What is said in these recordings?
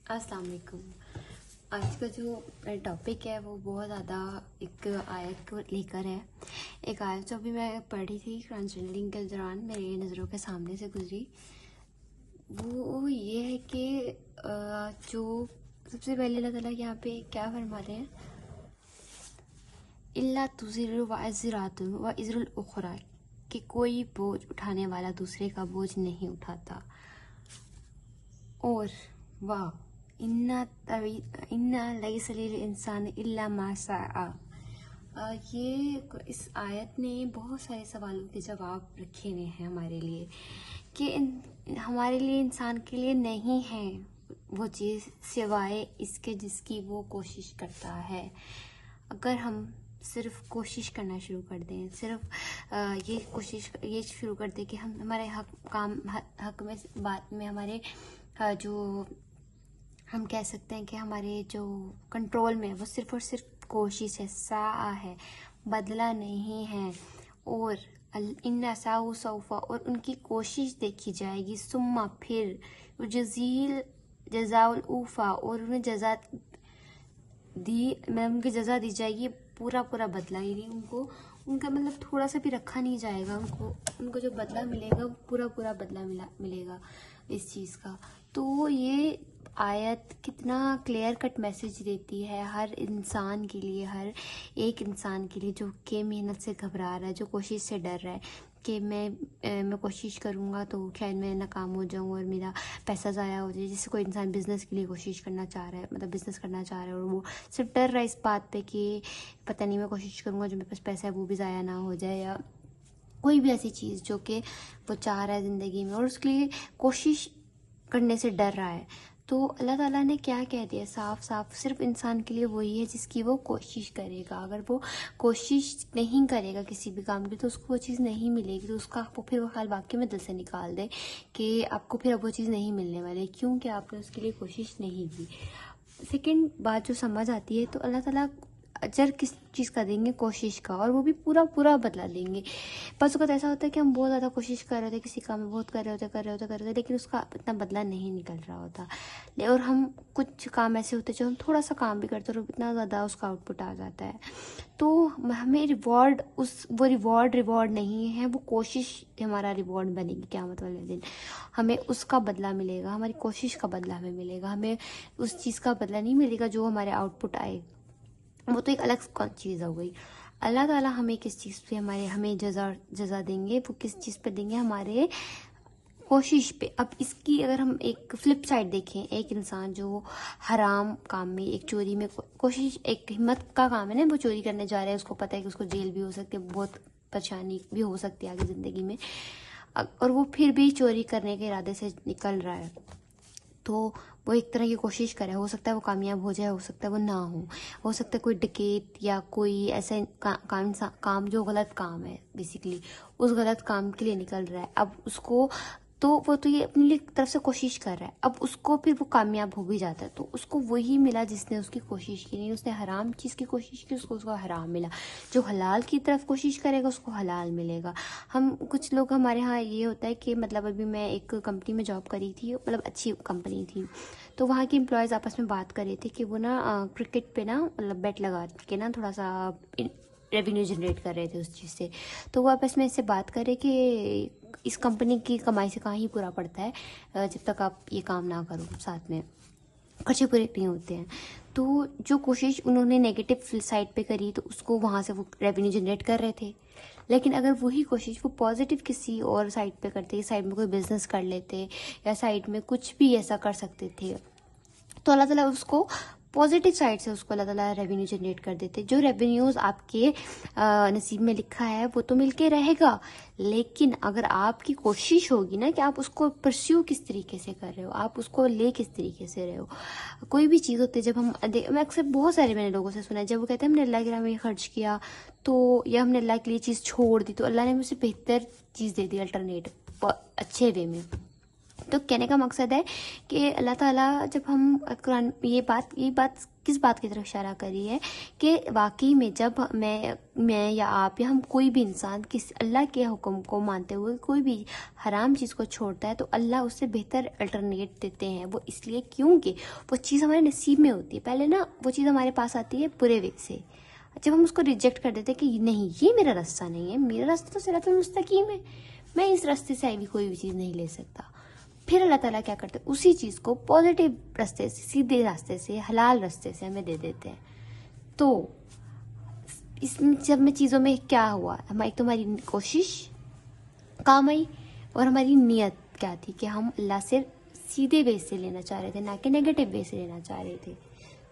السلام علیکم. آج کا جو ٹاپک ہے وہ بہت زیادہ ایک آیت کو لے کر ہے. ایک آیت جو بھی میں پڑھی تھی قرآن چینلنگ کے دوران میری نظروں کے سامنے سے گزری، وہ یہ ہے کہ جو سب سے پہلے اللہ تعالیٰ یہاں پہ کیا فرماتے ہیں، اللہ تزر وازرات وازر الاخری، کہ کوئی بوجھ اٹھانے والا دوسرے کا بوجھ نہیں اٹھاتا. اور واہ ان لیس للانسان الا ما سعی، یہ اس آیت نے بہت سارے سوالوں کے جواب رکھے ہوئے ہیں ہمارے لیے، کہ ہمارے لیے انسان کے لیے نہیں ہے وہ چیز سوائے اس کے جس کی وہ کوشش کرتا ہے. اگر ہم صرف کوشش کرنا شروع کر دیں، صرف یہ شروع کر دیں کہ ہم ہمارے حق میں بات میں ہمارے جو ہم کہہ سکتے ہیں کہ ہمارے جو کنٹرول میں وہ صرف اور صرف کوشش ہے، سعی ہے، بدلہ نہیں ہے. اور ان سعوا سوف، اور ان کی کوشش دیکھی جائے گی، ثم پھر جزاء الاوفا، اور انہیں جزا ان کی جزا دی جائے گی پورا بدلہ. یعنی ان کا مطلب تھوڑا سا بھی رکھا نہیں جائے گا، ان کو جو بدلہ ملے گا پورا بدلہ ملے گا اس چیز کا. تو یہ آیت کتنا کلیئر کٹ میسج دیتی ہے ہر انسان کے لیے، ہر ایک انسان کے لیے جو کہ محنت سے گھبرا رہا ہے، جو کوشش سے ڈر رہا ہے کہ میں کوشش کروں گا تو خیر میں ناکام ہو جاؤں اور میرا پیسہ ضائع ہو جائے. جیسے کوئی انسان بزنس کے لیے کوشش کرنا چاہ رہا ہے، مطلب بزنس کرنا چاہ رہا ہے، اور وہ صرف ڈر رہا ہے اس بات پہ کہ پتہ نہیں میں کوشش کروں گا جو میرے پاس پیسہ ہے وہ بھی ضائع نہ ہو جائے، یا کوئی بھی ایسی چیز جو کہ وہ چاہ رہا ہے زندگی میں اور اس کے لیے کوشش کرنے سے ڈر رہا ہے. تو اللہ تعالیٰ نے کیا کہہ دیا صاف صرف انسان کے لیے وہی ہے جس کی وہ کوشش کرے گا. اگر وہ کوشش نہیں کرے گا کسی بھی کام کی تو اس کو وہ چیز نہیں ملے گی. تو اس کا پھر وہ خیال واقعی میں دل سے نکال دے کہ آپ کو پھر اب وہ چیز نہیں ملنے والی، کیونکہ آپ نے اس کے لیے کوشش نہیں کی. سیکنڈ بات جو سمجھ آتی ہے، تو اللہ تعالیٰ اجر کس چیز کا دیں گے؟ کوشش کا، اور وہ بھی پورا بدلہ دیں گے. بس اوقات ایسا ہوتا ہے کہ ہم بہت زیادہ کوشش کر رہے ہوتے، کسی کام میں بہت کر رہے ہوتے لیکن اس کا اتنا بدلہ نہیں نکل رہا ہوتا. اور ہم کچھ کام ایسے ہوتے جو ہم تھوڑا سا کام بھی کرتے اور اتنا زیادہ اس کا آؤٹ پٹ آ جاتا ہے. تو ہمیں وہ ریوارڈ نہیں ہے، وہ کوشش ہمارا ریوارڈ بنے گی قیامت والے دن. ہمیں اس کا بدلہ ملے گا، ہماری کوشش کا بدلہ ہمیں ملے گا. ہمیں اس چیز کا بدلہ نہیں ملے گا جو ہمارے آؤٹ پٹ آئے، وہ تو ایک الگ چیز ہو گئی. اللہ تعالیٰ ہمیں کس چیز پہ ہمیں جزا دیں گے، وہ کس چیز پہ دیں گے؟ ہمارے کوشش پہ. اب اس کی اگر ہم ایک فلپ سائڈ دیکھیں، ایک انسان جو حرام کام میں، ایک چوری میں کوشش، ایک ہمت کا کام ہے نا، وہ چوری کرنے جا رہا ہے، اس کو پتہ ہے کہ اس کو جیل بھی ہو سکتی ہے، بہت پریشانی بھی ہو سکتی ہے آگے زندگی میں، اور وہ پھر بھی چوری کرنے کے ارادے سے نکل رہا ہے. تو وہ ایک طرح کی کوشش کرے، ہو سکتا ہے وہ کامیاب ہو جائے، ہو سکتا ہے وہ نہ ہو سکتا ہے کوئی ڈکیت یا کوئی ایسا کام جو غلط کام ہے، بیسیکلی اس غلط کام کے لیے نکل رہا ہے. اب اس کو تو وہ تو یہ اپنی طرف سے کوشش کر رہا ہے، اب اس کو پھر وہ کامیاب ہو بھی جاتا ہے تو اس کو وہی ملا جس نے اس کی کوشش کی. نہیں، اس نے حرام چیز کی کوشش کی، اس کو حرام ملا. جو حلال کی طرف کوشش کرے گا اس کو حلال ملے گا. کچھ لوگ ہمارے ہاں یہ ہوتا ہے کہ مطلب ابھی میں ایک کمپنی میں جاب کری تھی، مطلب اچھی کمپنی تھی، تو وہاں کے امپلائیز آپس میں بات کر رہے تھے کہ وہ نا کرکٹ پہ نا مطلب بیٹ لگا کے نا تھوڑا سا ریونیو جنریٹ کر رہے تھے اس چیز سے. تو وہ آپس میں اس سے بات کرے کہ اس کمپنی کی کمائی سے کہاں ہی پورا پڑتا ہے جب تک آپ یہ کام نہ کرو، ساتھ میں خرچے پورے نہیں ہوتے ہیں. تو جو کوشش انہوں نے نیگیٹو سائڈ پہ کری تو اس کو وہاں سے وہ ریونیو جنریٹ کر رہے تھے. لیکن اگر وہی کوشش وہ پازیٹیو کسی اور سائڈ پہ کرتے، سائڈ میں کوئی بزنس کر لیتے یا سائڈ میں کچھ بھی ایسا کر سکتے تھے، تو اللہ تعالیٰ اس کو پازیٹیو سائڈ سے اس کو اللہ تعالیٰ ریونیو جنریٹ کر دیتے. جو ریونیوز آپ کے نصیب میں لکھا ہے وہ تو مل کے رہے گا، لیکن اگر آپ کی کوشش ہوگی نا کہ آپ اس کو پرسیو کس طریقے سے کر رہے ہو، آپ اس کو لے کس طریقے سے رہے ہو. کوئی بھی چیز ہوتی ہے، جب میں اکثر بہت سارے میں نے لوگوں سے سنا ہے، جب وہ کہتے ہیں ہم نے اللہ کے راہ میں یہ خرچ کیا تو، یا ہم نے اللہ کے لیے چیز چھوڑ دی تو اللہ نے مجھ سے بہتر چیز دے دی، الٹرنیٹ اچھے وے میں. تو کہنے کا مقصد ہے کہ اللہ تعالیٰ جب ہم قرآن یہ بات کس بات کی طرف اشارہ کری ہے کہ واقعی میں جب میں یا آپ یا ہم کوئی بھی انسان اللہ کے حکم کو مانتے ہوئے کوئی بھی حرام چیز کو چھوڑتا ہے تو اللہ اس سے بہتر الٹرنیٹ دیتے ہیں. وہ اس لیے کیونکہ وہ چیز ہمارے نصیب میں ہوتی ہے. پہلے نا وہ چیز ہمارے پاس آتی ہے برے وے سے, جب ہم اس کو ریجیکٹ کر دیتے کہ نہیں یہ میرا راستہ نہیں ہے, میرا راستہ تو صراط المستقیم ہے, میں اس راستے سے بھی کوئی بھی چیز نہیں لے سکتا. پھر اللہ تعالیٰ کیا کرتے ہیں, اسی چیز کو پازیٹیو راستے سے, سیدھے راستے سے, حلال راستے سے ہمیں دے دیتے ہیں. تو اس میں جب میں چیزوں میں کیا ہوا, ایک تو ہماری کوشش کام آئی اور ہماری نیت کیا تھی کہ ہم اللہ سے سیدھے وے سے لینا چاہ رہے تھے, نہ کہ نیگیٹو وے سے لینا چاہ رہے تھے.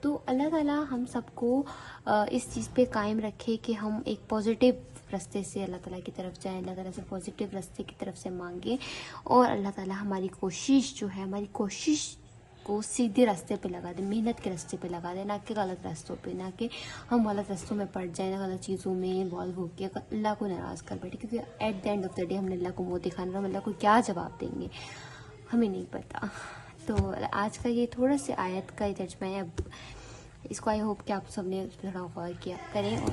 تو اللہ تعالیٰ ہم سب کو اس چیز پہ قائم رکھے کہ ہم ایک پازیٹیو راستے سے اللہ تعالیٰ کی طرف جائیں, اللہ تعالیٰ سے پازیٹیو راستے کی طرف سے مانگیں, اور اللہ تعالیٰ ہماری کوشش جو ہے, ہماری کوشش کو سیدھے راستے پہ لگا دیں, محنت کے راستے پہ لگا دیں, نہ کہ غلط راستوں پہ, نہ کہ ہم غلط راستوں میں پڑ جائیں, غلط چیزوں میں انوالو ہو کے اللہ کو ناراض کر بیٹھے. کیونکہ at the end of the day ہم نے اللہ کو منہ دکھانا, ہم اللہ کو کیا جواب دیں گے ہمیں نہیں پتہ. تو آج کا یہ تھوڑا سی آیت کا ترجمہ ہے. اب اس کو آئی ہوپ کہ آپ سب نے تھوڑا غور کیا کریں اور